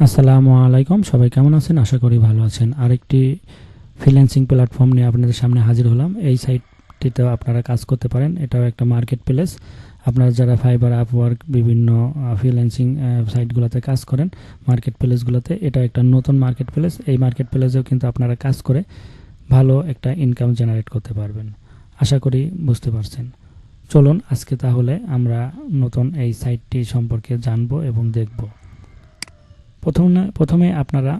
আসসালামু আলাইকুম, সবাই কেমন আছেন? আশা করি ভালো আছেন। আরেকটি ফ্রিল্যান্সিং প্ল্যাটফর্ম নিয়ে আপনাদের সামনে হাজির হলাম। এই সাইটটিতেও আপনারা কাজ করতে পারেন। এটাও একটা মার্কেট প্লেস। আপনারা যারা ফাইবার, আপওয়ার্ক, বিভিন্ন ফ্রিল্যান্সিং সাইটগুলোতে কাজ করেন, মার্কেট প্লেসগুলোতে, এটা একটা নতুন মার্কেট প্লেস। এই মার্কেট প্লেসেও কিন্তু আপনারা কাজ করে ভালো একটা ইনকাম জেনারেট করতে পারবেন। আশা করি বুঝতে পারছেন। চলুন আজকে তাহলে আমরা নতুন এই সাইটটি সম্পর্কে জানবো এবং দেখব। প্রথমে আপনারা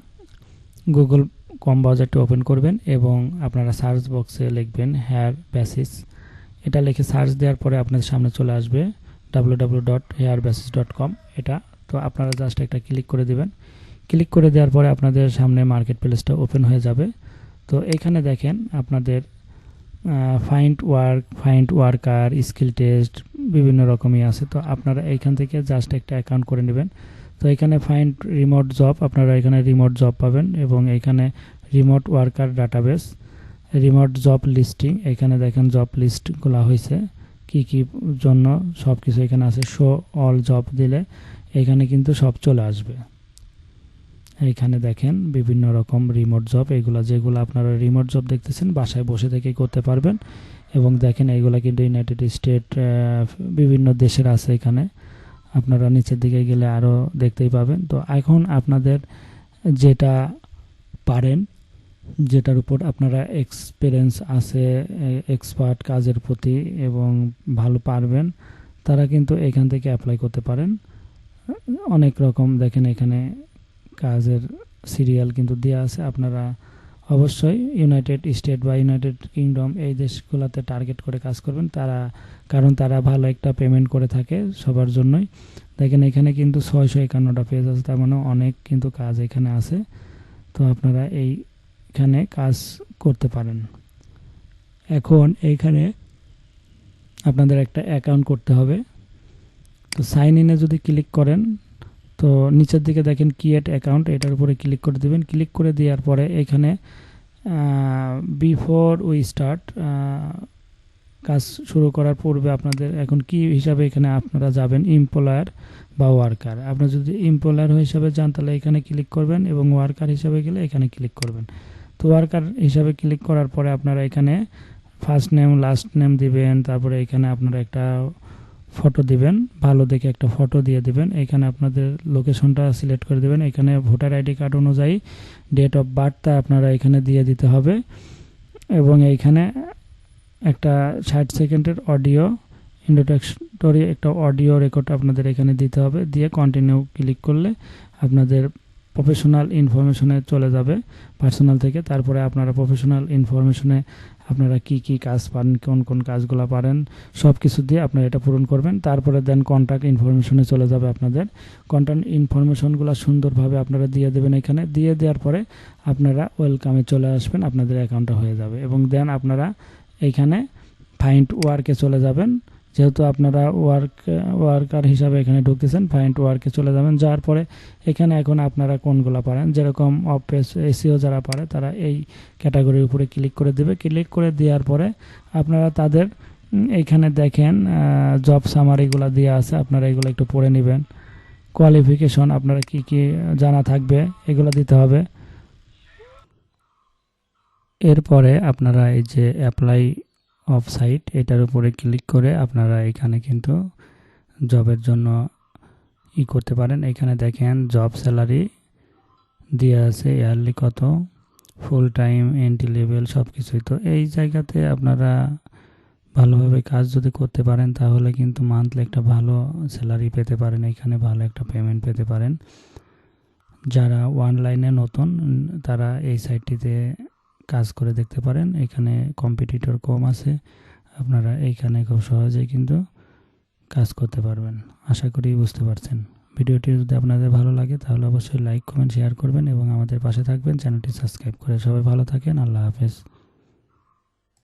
গুগল কম ব্রাউজারটি ওপেন করবেন এবং আপনারা সার্চ বক্সে লিখবেন হেয়ার বেসিস। এটা লিখে সার্চ দেওয়ার পরে আপনাদের সামনে চলে আসবে www.hairbasis.com। এটা তো আপনারা জাস্ট একটা ক্লিক করে দিবেন। ক্লিক করে দেওয়ার পরে আপনাদের সামনে মার্কেট প্লেসটা ওপেন হয়ে যাবে। তো এখানে দেখেন আপনাদের ফাইন্ড ওয়ার্কার, স্কিল টেস্ট, বিভিন্ন রকমই আছে। তো আপনারা এইখান থেকে জাস্ট একটা অ্যাকাউন্ট করে নেবেন। তো এখানে ফাইন্ড রিমোট জব, আপনারা এখানে রিমোট জব পাবেন এবং এখানে remote worker database, remote job listing, এখানে দেখেন জব লিস্টগুলো হয়েছে কি কি জন্য, সব কিছু এখানে আছে। শো অল জব দিলে এখানে কিন্তু সব চলে আসবে। এইখানে দেখেন বিভিন্ন রকম রিমোট জব, এগুলো যেগুলো আপনারা রিমোট জব দেখতেছেন বাসায় বসে থেকেই করতে পারবেন। এবং দেখেন এইগুলা কিন্তু ইউনাইটেড স্টেট, বিভিন্ন দেশের আছে। এখানে আপনারা নিচের দিকে গেলে আরও দেখতেই পাবেন। তো এখন আপনাদের যেটা পারেন, যেটার উপর আপনারা এক্সপিরিয়েন্স আছে, এক্সপার্ট কাজের প্রতি এবং ভালো পারবেন, তারা কিন্তু এখান থেকে অ্যাপ্লাই করতে পারেন। অনেক রকম দেখেন এখানে কাজের সিরিয়াল কিন্তু দেওয়া আছে। আপনারা অবশ্যই ইউনাইটেড স্টেট বা ইউনাইটেড কিংডম এই দেশগুলোতে টার্গেট করে কাজ করবেন, কারণ তারা ভালো একটা পেমেন্ট করে থাকে সবার জন্যই। দেখেন এখানে কিন্তু 651টা পেজ আছে, তার মানে অনেক কিন্তু কাজ এখানে আছে। তো আপনারা এইখানে কাজ করতে পারেন। এখন এইখানে আপনাদের একটা অ্যাকাউন্ট করতে হবে। তো সাইন ইনে যদি ক্লিক করেন, তো নিচের দিকে দেখেন ক্রিয়েট অ্যাকাউন্ট, এটার উপরে ক্লিক করে দেবেন। ক্লিক করে দেওয়ার পরে এখানে বিফোর উই স্টার্ট, কাজ শুরু করার পূর্বে আপনাদের এখন কি হিসাবে এখানে আপনারা যাবেন, এমপ্লয়ার বা ওয়ার্কার। আপনারা যদি এমপ্লয়ার হিসাবে যান তাহলে এখানে ক্লিক করবেন এবং ওয়ার্কার হিসাবে গেলে এখানে ক্লিক করবেন। তো ওয়ার্কার হিসাবে ক্লিক করার পরে আপনারা এখানে ফার্স্ট নেম, লাস্ট নেম দিবেন। তারপরে এখানে আপনারা একটা ফটো দিবেন, ভালো দেখে একটা ফটো দিয়ে দিবেন। এখানে আপনাদের লোকেশনটা সিলেক্ট করে দিবেন। এখানে ভোটার আইডি কার্ড অনুযায়ী ডেট অফ বার্থটা আপনারা এখানে দিয়ে দিতে হবে এবং এইখানে একটা 60 সেকেন্ডের অডিও ইন্ট্রোডাক্টরি একটা অডিও রেকর্ড আপনাদের এখানে দিতে হবে। দিয়ে কন্টিনিউ ক্লিক করলে আপনাদের প্রফেশনাল ইনফরমেশনে চলে যাবে পার্সোনাল থেকে। তারপরে আপনারা প্রফেশনাল ইনফরমেশনে আপনারা কি কি কাজ পারেন, কোন কোন কাজগুলো পারেন, সব কিছু দিয়ে আপনারা এটা পূরণ করবেন। তারপরে দেন কন্ট্যাক্ট ইনফরমেশনে চলে যাবে আপনাদের। কন্ট্যাক্ট ইনফরমেশনগুলো সুন্দরভাবে আপনারা দিয়ে দেবেন। এখানে দিয়ে দেওয়ার পরে আপনারা ওয়েলকামে চলে আসবেন, আপনাদের অ্যাকাউন্টটা হয়ে যাবে। এবং দেন আপনারা এইখানে ফাইন্ড ওয়ার্কে চলে যাবেন। যেহেতু আপনারা ওয়ার্কার হিসাবে এখানে ঢুকতেছেন, ফাইন্ড ওয়ার্কে চলে যাবেন। যাওয়ার পরে এখানে এখন আপনারা কোনগুলো পারেন, যেরকম অফিস এসিও যারা পারে তারা এই ক্যাটাগরির উপরে ক্লিক করে দেবে। ক্লিক করে দেওয়ার পরে আপনারা তাদের এইখানে দেখেন জব সামারিগুলো দেওয়া আছে, আপনারা এগুলো একটু পড়ে নেবেন। কোয়ালিফিকেশন আপনারা কি কি জানা থাকবে এগুলো দিতে হবে। এরপরে আপনারা এই যে অ্যাপ্লাই অফ সাইট, এটার উপরে ক্লিক করে আপনারা এখানে কিন্তু জবের জন্য করতে পারেন। এখানে দেখেন জব স্যালারি দিয়ে আছে, ইয়ারলি কত, ফুল টাইম, এন্ট্রি লেভেল, সব কিছুই। তো এই জায়গাতে আপনারা ভালোভাবে কাজ যদি করতে পারেন তাহলে কিন্তু মান্থলি একটা ভালো স্যালারি পেতে পারেন, এখানে ভালো একটা পেমেন্ট পেতে পারেন। যারা অনলাইনে নতুন তারা এই সাইটটিতে কাজ করে দেখতে পারেন। এখানে কম্পিটিটর কম আছে, আপনারা এইখানে খুব সহজেই কিন্তু কাজ করতে পারবেন। আশা করি বুঝতে পারছেন। ভিডিওটি যদি আপনাদের ভালো লাগে তাহলে অবশ্যই লাইক, কমেন্ট, শেয়ার করবেন এবং আমাদের পাশে থাকবেন। চ্যানেলটি সাবস্ক্রাইব করে। সবাই ভালো থাকেন। আল্লাহ হাফেজ।